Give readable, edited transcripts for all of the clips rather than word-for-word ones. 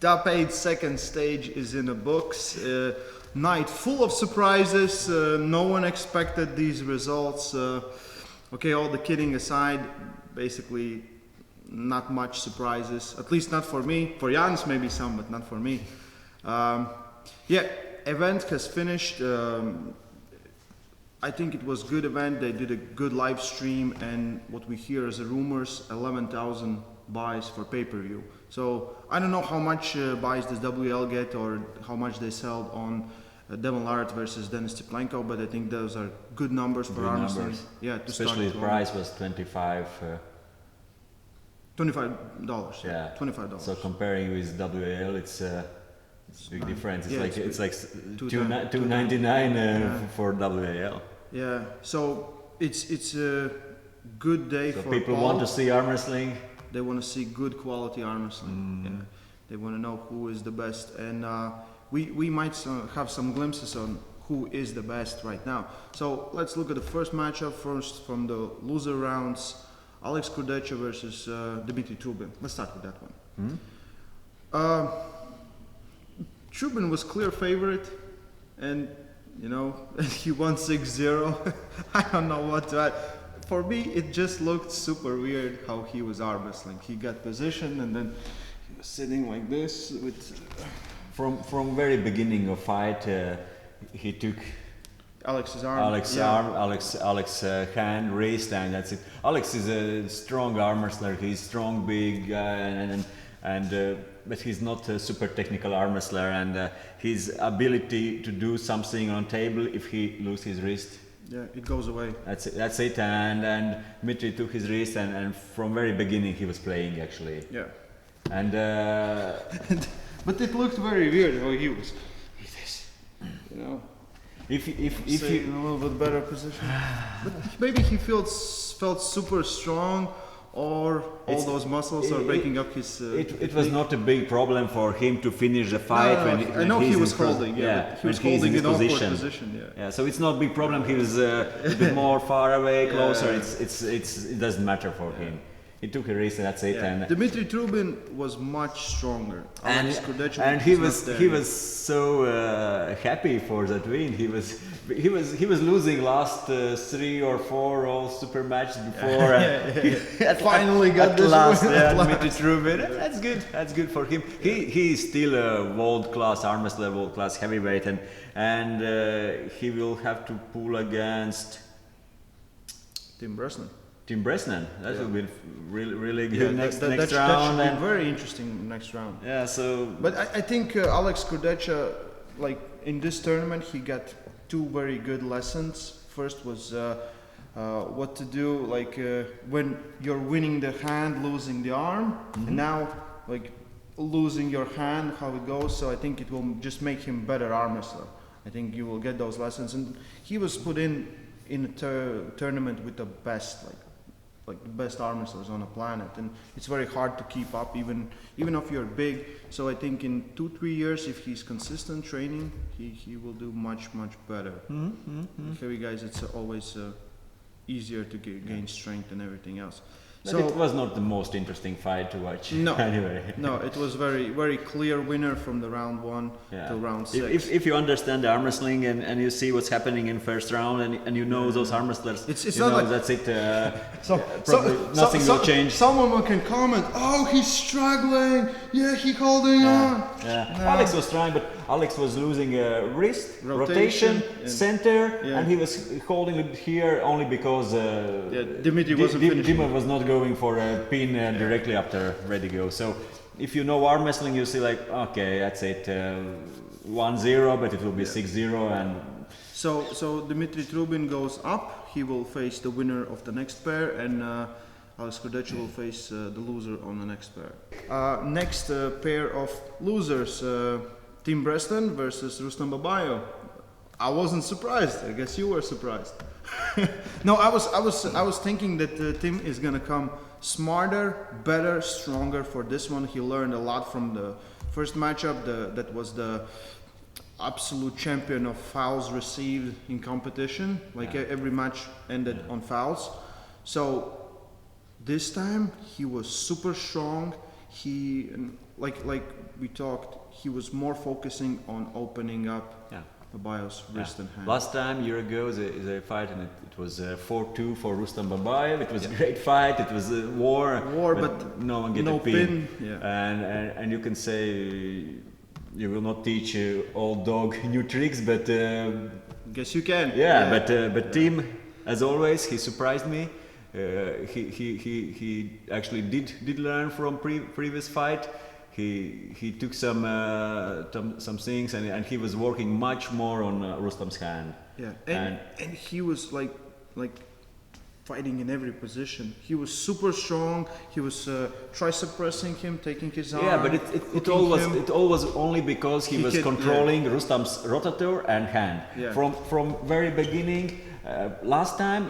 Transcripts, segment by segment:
Top 8 second stage is in the books. Night full of surprises. No one expected these results. Okay, all the kidding aside, basically not much surprises. At least not for me. For Jans maybe some, but not for me. Yeah, event has finished. I think it was a good event. They did a good live stream, and what we hear as rumors, 11,000 buys for pay-per-view. So I don't know how much buys does WL get or how much they sell on Devon Larratt versus Denis Steplenko, but I think those are good numbers for Armwrestling. Yeah, to especially the price was $25. $25. Yeah, $25. So comparing with WL, it's a big difference. It's like $2.99 for WAL. Yeah, so it's a good day so for people Paul. want to see arm wrestling. They want to see good quality arm wrestling. Yeah. They want to know who is the best, and we might have some glimpses on who is the best right now. So let's look at the first matchup first from the loser rounds. Alex Kurdecha versus Dmitry Trubin. Let's start with that one. Shubin was clear favorite, and you know he won 6-0. I don't know what to add. For me, it just looked super weird how he was arm wrestling. He got positioned and then he was sitting like this with. From very beginning of fight, he took Alex's arm. Alex hand, wrist, and that's it. Alex is a strong arm wrestler. He's strong, big, but he's not a super technical arm wrestler. And his ability to do something on table, if he loses his wrist, yeah, it goes away. That's it. And Dmitry took his wrist, and from very beginning he was playing actually. Yeah. And but it looked very weird how he was like this, you know. If you in a little bit better position, but maybe he felt super strong, or all those muscles are breaking up his. It was not a big problem for him to finish the fight I know he was holding. Yeah, he was holding in awkward position. Yeah, so it's not a big problem. He was a bit more far away, closer. It doesn't matter for him. He took a risk, and that's it. And Dmitry Trubin was much stronger. And he was so happy for that win. He was losing last 3 or 4 all super matches before. Finally got this last. win. Dmitry Trubin. That's good for him. He is still a world class arm wrestler, world class heavyweight, and he will have to pull against Tim Bresnan. That will be really good next round. That should be very interesting next round. Yeah. So. But I think Alex Kurdecha, like in this tournament, he got 2 very good lessons. First was what to do, like when you're winning the hand, losing the arm, and now like losing your hand, how it goes. So I think it will just make him better arm wrestler. I think you will get those lessons, and he was put in a tournament with the best, like the best arm wrestlers on the planet, and it's very hard to keep up even if you're big. So I think in 2-3 years, if he's consistent training, he will do much better. Heavy guys, it's always easier to gain strength and everything else. But so it was not the most interesting fight to watch. No, anyway. No, it was very clear winner from the round 1 to round 6. If you understand the arm wrestling and you see what's happening in first round and you know those arm wrestlers, it's you not know like, that's it. Nothing will change. Someone can comment, oh, he's struggling. Yeah, he's holding on. Yeah. No. Alex was trying, but Alex was losing wrist, rotation, center, and he was holding it here only because Dmitry wasn't finishing. Dima was not going for a pin directly after ready go. So if you know arm wrestling, you see like, okay, that's it, 1-0, but it will be 6-0. And so Dmitry Trubin goes up. He will face the winner of the next pair, and Alex Kurdecha will face the loser on the next pair. Next pair of losers, Tim Bresnan versus Rustam Babayo. I wasn't surprised. I guess you were surprised. No, I was thinking that Tim is gonna come smarter, better, stronger for this one. He learned a lot from the first matchup. That was the absolute champion of fouls received in competition. Like every match ended on fouls. So this time he was super strong. He like we talked, he was more focusing on opening up Babaev's wrist and hand. Last time, year ago, the fight, and it was 4-2 for Rustam Babaev. It was a great fight. It was a war, but no one get a pin. And you can say you will not teach old dog new tricks, but guess you can. But Tim, as always, he surprised me. He actually did learn from previous fight. He took some things and he was working much more on Rustam's hand. Yeah, and he was like fighting in every position. He was super strong. He was tricep pressing him, taking his arm. Yeah, but it all was only because he was controlling Rustam's rotator and hand. Yeah. From very beginning. Last time,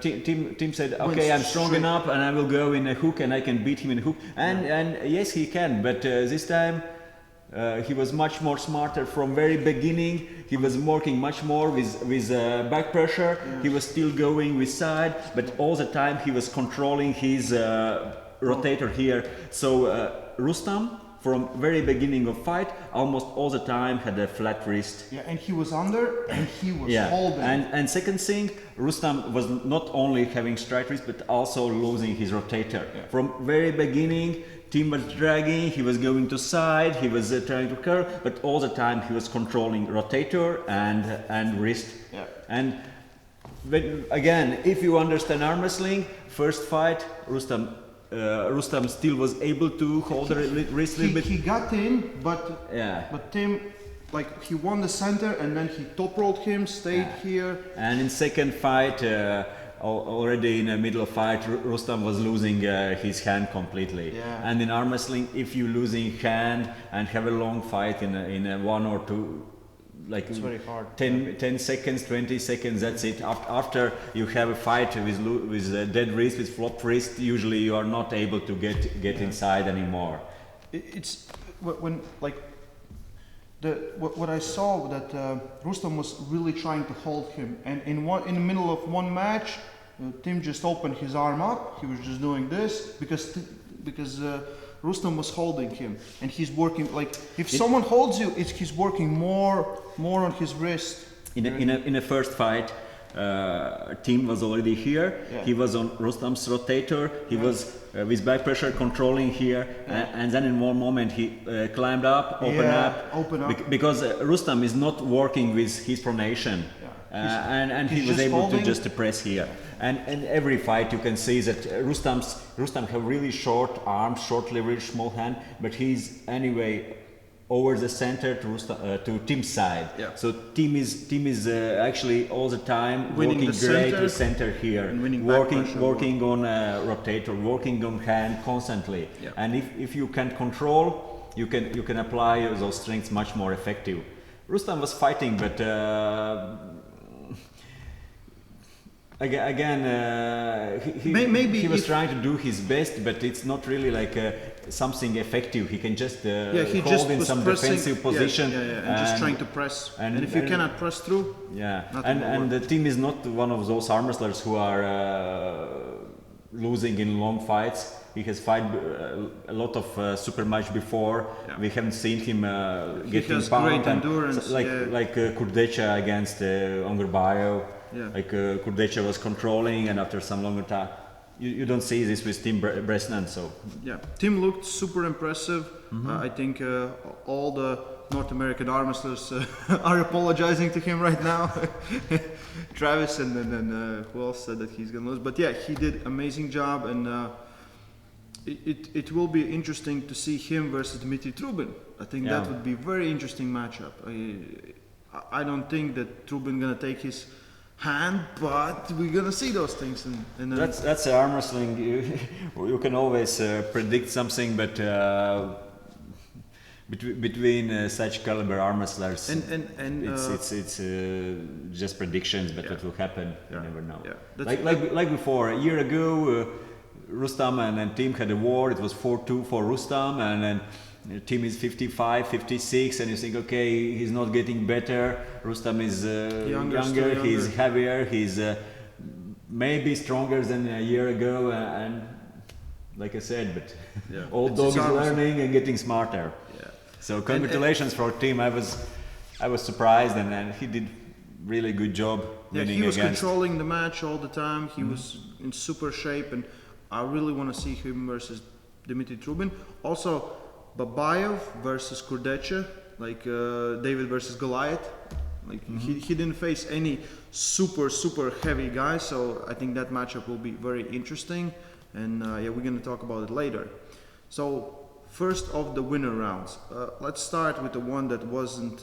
Tim said, "Okay, I'm strong enough, and I will go in a hook, and I can beat him in a hook." And yes, he can. But this time, he was much more smarter from very beginning. He was working much more with back pressure. He was still going with side, but all the time he was controlling his rotator here. So Rustam, from very beginning of fight, almost all the time had a flat wrist. Yeah, and he was under, and he was holding. And second thing, Rustam was not only having straight wrist, but also losing his rotator. Yeah. From very beginning, Tim was dragging, he was going to side, he was trying to curl, but all the time he was controlling rotator and wrist. Yeah. And again, if you understand arm wrestling, first fight, Rustam still was able to hold the wrist a little bit. He got in, but Tim, he won the center and then he top rolled him, stayed here. And in second fight, already in the middle of fight, Rustam was losing his hand completely. Yeah. And in arm wrestling, if you losing hand and have a long fight in a 1 or 2. It's very hard. 10 seconds, 20 seconds, that's it. After you have a fight with dead wrist, with flopped wrist, usually you are not able to get inside anymore. It's when what I saw that Rustam was really trying to hold him, and in the middle of one match, Tim just opened his arm up. He was just doing this because Rustam was holding him, and he's working if someone holds you, he's working more on his wrist. In a first fight, Tim was already here. Yeah. He was on Rustam's rotator. He was with back pressure controlling here, and then in one moment he climbed up, open up. Because Rustam is not working with his pronation. And he was able to just press here. And every fight you can see that Rustam have really short arms, short leverage, small hand, but he's anyway over the center to Tim's side. Yeah. So Tim is actually all the time working great to center here, working on rotator, working on hand constantly. Yeah. And if you can control, you can apply those strengths much more effective. Rustam was fighting, but. He was trying to do his best, but it's not really something effective. He can just hold in some defensive position. And just trying to press. And if you cannot press through, and the team is not one of those arm wrestlers who are losing in long fights. He has fought a lot of super match before. Yeah. We haven't seen him getting pound. Great endurance, like Kurdecha against Unger. Yeah. Kurdecha was controlling, and after some longer time, you don't see this with Tim Bresnan. So Tim looked super impressive. I think all the North American arm wrestlers are apologizing to him right now. Travis and then who else said that he's gonna lose? But he did amazing job, and it will be interesting to see him versus Dmitry Trubin. I think that would be a very interesting matchup. I don't think that Trubin gonna take his hand, but we're gonna see those things. And that's arm wrestling. You can always predict something, but between such caliber arm wrestlers, it's just predictions. But what will happen, you never know. Yeah. Like before, a year ago, Rustam and Tim had a war. It was 4-2 for Rustam, and then. Tim is 55, 56, and you think, okay, he's not getting better. Rustam is younger, he's heavier, he's maybe stronger than a year ago, and like I said, but old dog is learning and getting smarter. Yeah, So congratulations for team. I was surprised, and he did really good job winning he was against. controlling the match all the time. He was in super shape, and I really want to see him versus Dmitry Trubin. Also, Babayev versus Kurdecha, like David versus Goliath. Like he didn't face any super heavy guys, so I think that matchup will be very interesting. And we're gonna talk about it later. So first of the winner rounds, let's start with the one that wasn't.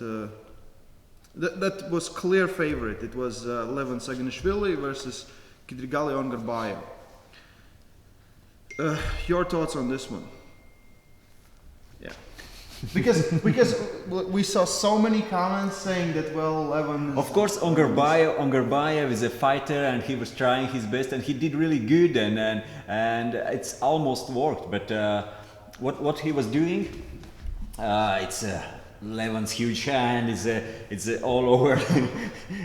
That was clear favorite. It was Levan Saginashvili versus Kidrigali Ongarbayev. Your thoughts on this one? Yeah, because we saw so many comments saying that Levan. Of course, Ongarbayev is a fighter, and he was trying his best, and he did really good, and it's almost worked. But what he was doing, it's. Levan's huge hand it's all over.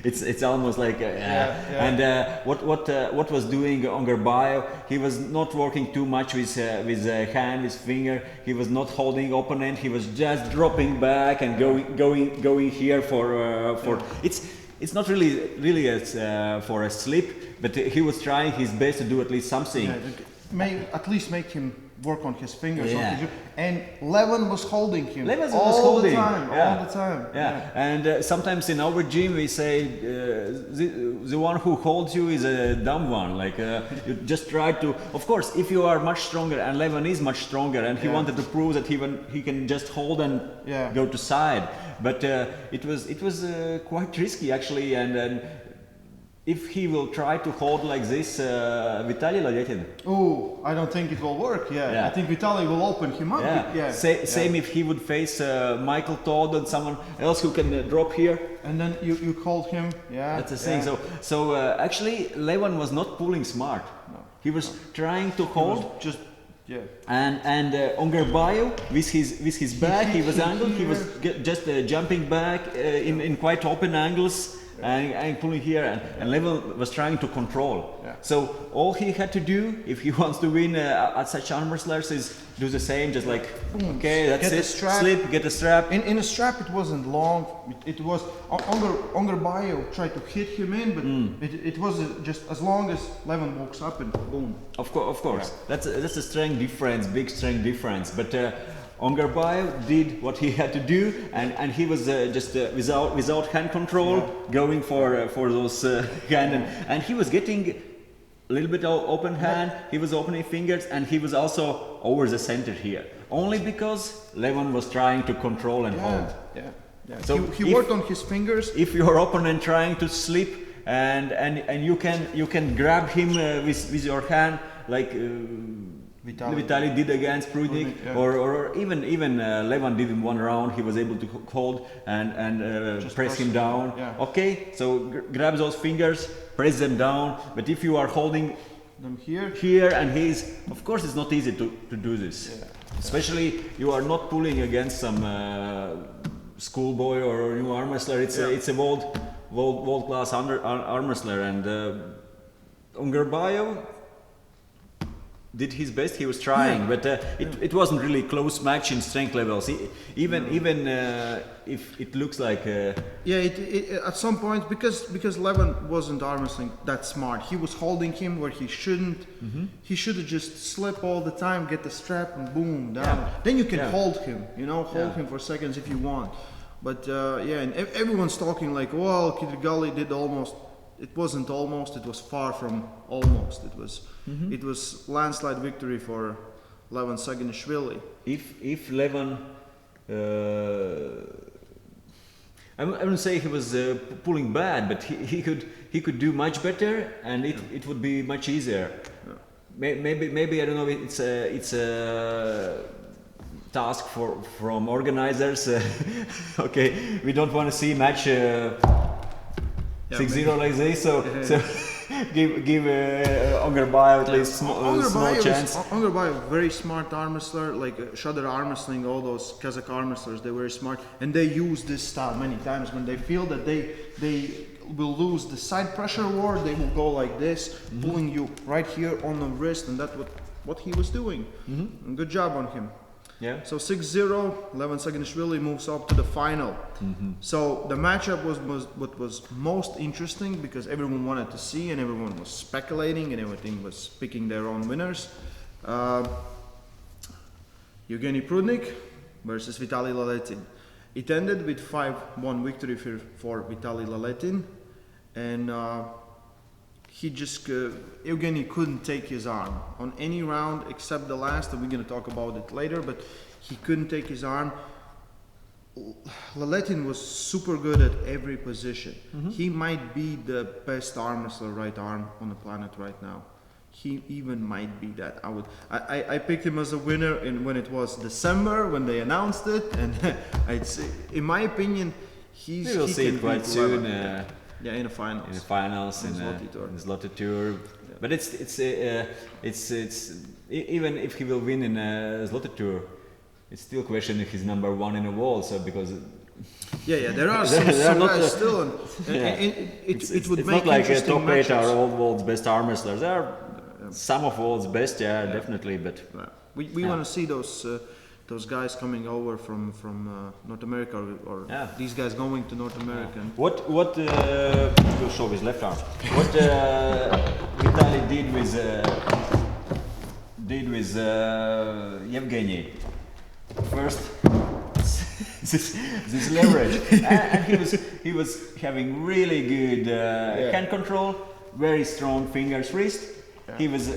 it's almost like and what was doing Ongarbayev, he was not working too much with hand, with finger. He was not holding opponent. He was just dropping back and going here for it's not really for a slip, but he was trying his best to do at least something. At least make him work on his fingers. And Levan was holding him all the time. And sometimes in our gym we say the one who holds you is a dumb one. Like you just try to. Of course, if you are much stronger, and Levan is much stronger, and he wanted to prove that he can just hold and go to side. But it was quite risky actually, and if he will try to hold like this, Vitaly Laletin. Oh, I don't think it will work. I think Vitaly will open him up. Same if he would face Michael Todd and someone else who can drop here. And then you called him. That's the thing. So actually, Levan was not pulling smart. No. He was trying to hold. And Ongarbayev with his back, he was angled. He was just jumping back in quite open angles. And pulling here, and Levan was trying to control. So all he had to do, if he wants to win at such arm wrestlers, is do the same, just like okay, that's it. Slip, get a strap. In a strap, it wasn't long. It was Ongarbayev tried to hit him in, but it was just as long as Levan walks up and boom. Of course, that's a strength difference, big strength difference, but. Ongarbayev did what he had to do, and he was just without hand control, going for those hand, and he was getting a little bit of open hand. He was opening fingers, and he was also over the center here, only because Levan was trying to control and hold. So he worked on his fingers. If your opponent trying to slip, and you can grab him with your hand, like. Vitaly did against Prudnik, or even Levan did in one round. He was able to hold and press him down. Okay, so grab those fingers, press them down. But if you are holding them here, and of course, it's not easy to do this. Especially you are not pulling against some schoolboy or new arm wrestler. It's a world class arm wrestler, and Ongarbayev did his best. He was trying, but it wasn't really close match in strength levels. Even if it looks like at some point, because Levan wasn't arm wrestling that smart, he was holding him where he shouldn't. He should have just slip all the time, get the strap, and boom down. Then you can hold him, hold him for seconds if you want. But and everyone's talking like, well, Kidrigali did almost. It wasn't almost. It was far from almost. It was landslide victory for Levan Saginashvili. If Levan, I wouldn't say he was pulling bad, but he could do much better, and it would be much easier. Maybe I don't know. It's a task from organizers. Okay, we don't want to see match. 6-0 like this, so give Ongarbayev at least small chance. Ongarbayev, very smart arm wrestler, like Shudder arm wrestling, all those Kazakh arm wrestlers, they're very smart, and they use this style many times when they feel that they will lose the side pressure war. They will go like this, pulling you right here on the wrist, and that's what he was doing. And good job on him. Yeah. So 6-0, Levan Saginashvili moves up to the final. So the matchup was what was most interesting because everyone wanted to see and everyone was speculating and everything was picking their own winners. Evgeny Prudnik versus Vitaly Laletin. It ended with 5-1 victory for Vitaly Laletin, and he just Evgeny couldn't take his arm on any round except the last, and we're gonna talk about it later. But he couldn't take his arm. Laletin was super good at every position. He might be the best arm wrestler right arm on the planet right now. He even might be that. I picked him as a winner when it was December when they announced it, and I'd say, in my opinion, We will see it quite soon. Yeah, in the finals. In the finals, in Zloty Tur. Zloty Tur. But it's even if he will win in Zloty Tur, it's still a question if he's number one in the world. So because yeah, there are some guys still, and it would it's make not like interesting top 8 are matches. all world's best arm wrestlers. There are some of world's best, definitely, but We want to see those guys coming over from North America or these guys going to North America. What will show his left arm. What Vitaly did with Evgeny. First, this leverage, and he was having really good hand control, very strong fingers, wrist. He was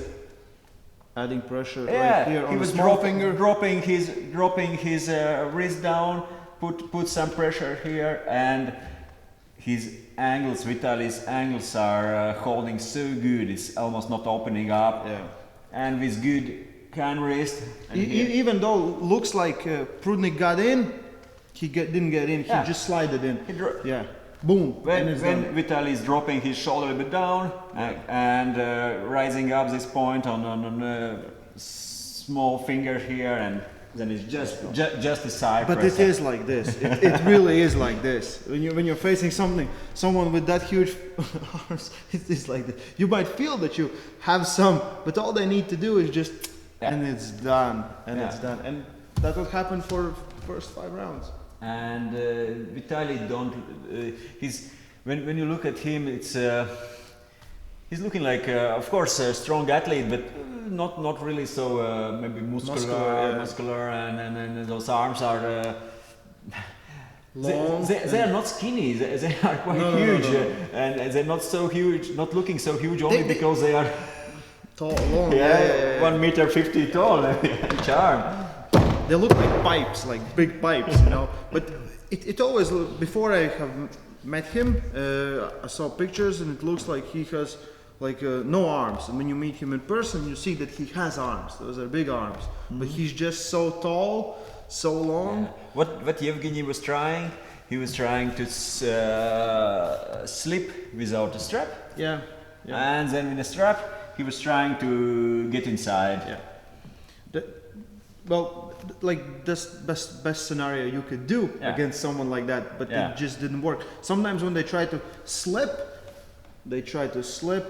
adding pressure right here on he the was small finger. dropping his wrist down, put some pressure here, and his angles, Vitaly's angles are holding so good. It's almost not opening up, and with good hand wrist. Even though looks like Prudnik got in, he didn't get in. He just slided in. Boom. When Vitaly is dropping his shoulder a bit down and rising up this point on small finger here, and then it's just a side. But press it is like this. It really is like this. When you're facing someone with that huge arms, it is like this. You might feel that you have some, but all they need to do is just, and it's done, it's done, and that will happen for first 5 rounds. And Vitaly when you look at him, it's he's looking like of course a strong athlete, but not really so maybe muscular, and those arms are long. They are not skinny. They are quite huge, and they're not so huge, not looking so huge only because they are tall, long. 1.50 meter tall each arm. They look like pipes, like big pipes, But it always, before I have met him, I saw pictures and it looks like he has like no arms. And when you meet him in person, you see that he has arms. Those are big arms. But he's just so tall, so long. What Evgeny was trying, he was trying to slip without a strap. And then with a strap, he was trying to get inside. Like this best scenario you could do against someone like that, but it just didn't work. Sometimes when they try to slip,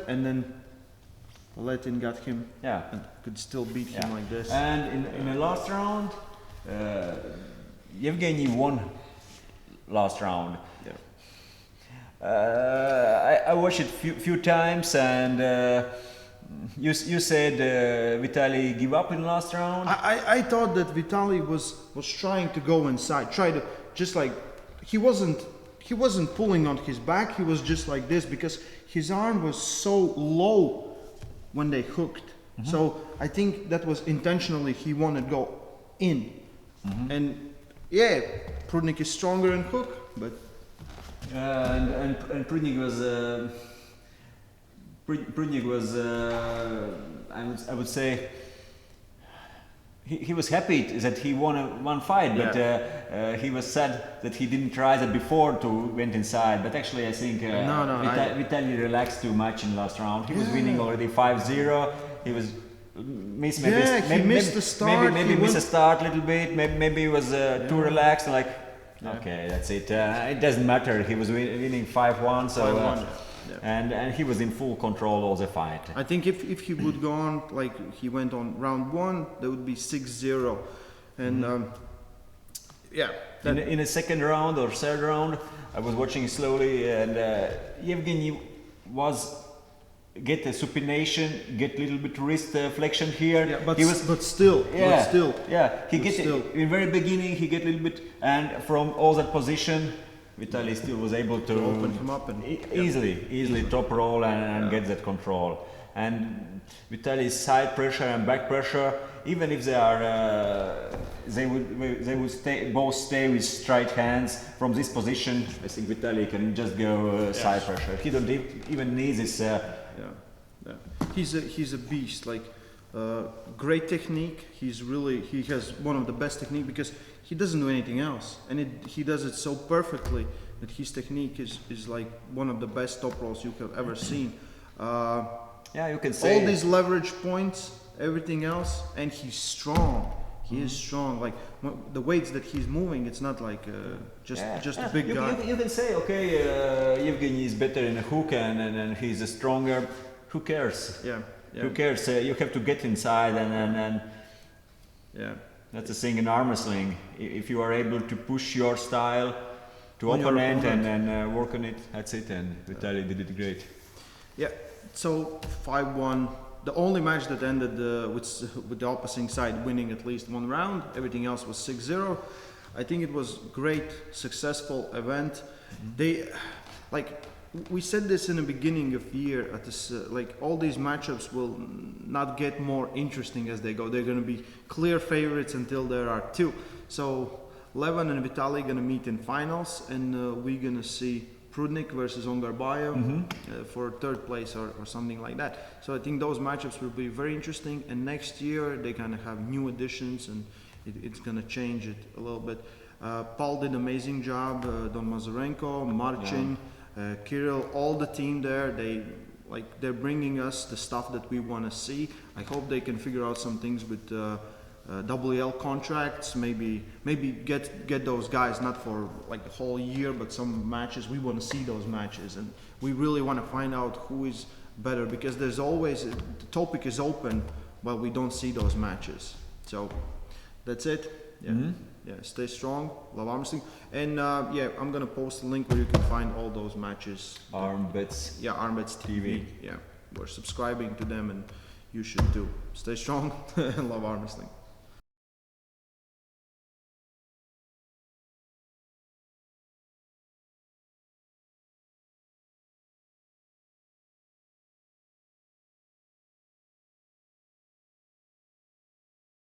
and then Laletin got him and could still beat him like this. And in the last round, Evgeny won last round. I watched it few times, and you said Vitaly give up in the last round. I thought that Vitaly was trying to go inside, try to just like he wasn't pulling on his back. He was just like this because his arm was so low when they hooked. So I think that was intentionally he wanted to go in. And Prudnik is stronger in hook, but and Prudnik was I would say he was happy that he won one fight, but he was sad that he didn't try that before to went inside. But actually, I think Vitaly relaxed too much in the last round. He was winning already 5-0. He was missed the start. Maybe missed a start a little bit. Maybe he was too relaxed. Like okay, that's it. It doesn't matter. He was winning 5-1. So. 5-1. And he was in full control of the fight. I think if he would go on like he went on round 1, that would be 6-0, and yeah. In a second round or third round, I was watching slowly, and Yevgeny was get a supination, get a little bit wrist flexion here. Yeah, but he was, but still, yeah. He but get still. in very beginning. He get a little bit, and from all that position, Vitaly still was able to open him up and easily top roll and get that control. And Vitaly's side pressure and back pressure, even if they are, they would both stay with straight hands from this position. I think Vitaly can just go side pressure. He don't even need this. He's a beast. Like great technique. He has one of the best technique because he doesn't do anything else, and he does it so perfectly that his technique is like one of the best top rolls you have ever seen. You can say all these leverage points, everything else, and he's strong. He is strong. Like the weights that he's moving, it's not like just a big guy. You can say, okay, Yevgeny is better in a hook and he's a stronger. Who cares? Yeah. Who cares? You have to get inside and that's the thing in arm wrestling. If you are able to push your style to opponent and work on it, that's it. And Vitaly did it great. Yeah. So 5-1. The only match that ended with the opposing side winning at least one round. Everything else was 6-0. I think it was great, successful event. We said this in the beginning of the year. At this, all these matchups will not get more interesting as they go. They're going to be clear favorites until there are two. So Levan and Vitaly going to meet in finals, and we're going to see Prudnik versus Unger for third place or something like that. So I think those matchups will be very interesting. And next year they're going to have new additions, and it's going to change it a little bit. Paul did an amazing job. Don Mazurenko, Marcin. Kirill, all the team there, they're bringing us the stuff that we want to see. I hope they can figure out some things with WL contracts. Maybe get those guys not for like the whole year, but some matches. We want to see those matches, and we really want to find out who is better, because there's always the topic is open, but we don't see those matches. So that's it. Yeah, stay strong. Love Armwrestling. And I'm gonna post a link where you can find all those matches. Armbets. Yeah, Armbets TV. Yeah, we're subscribing to them, and you should too. Stay strong and love Armwrestling.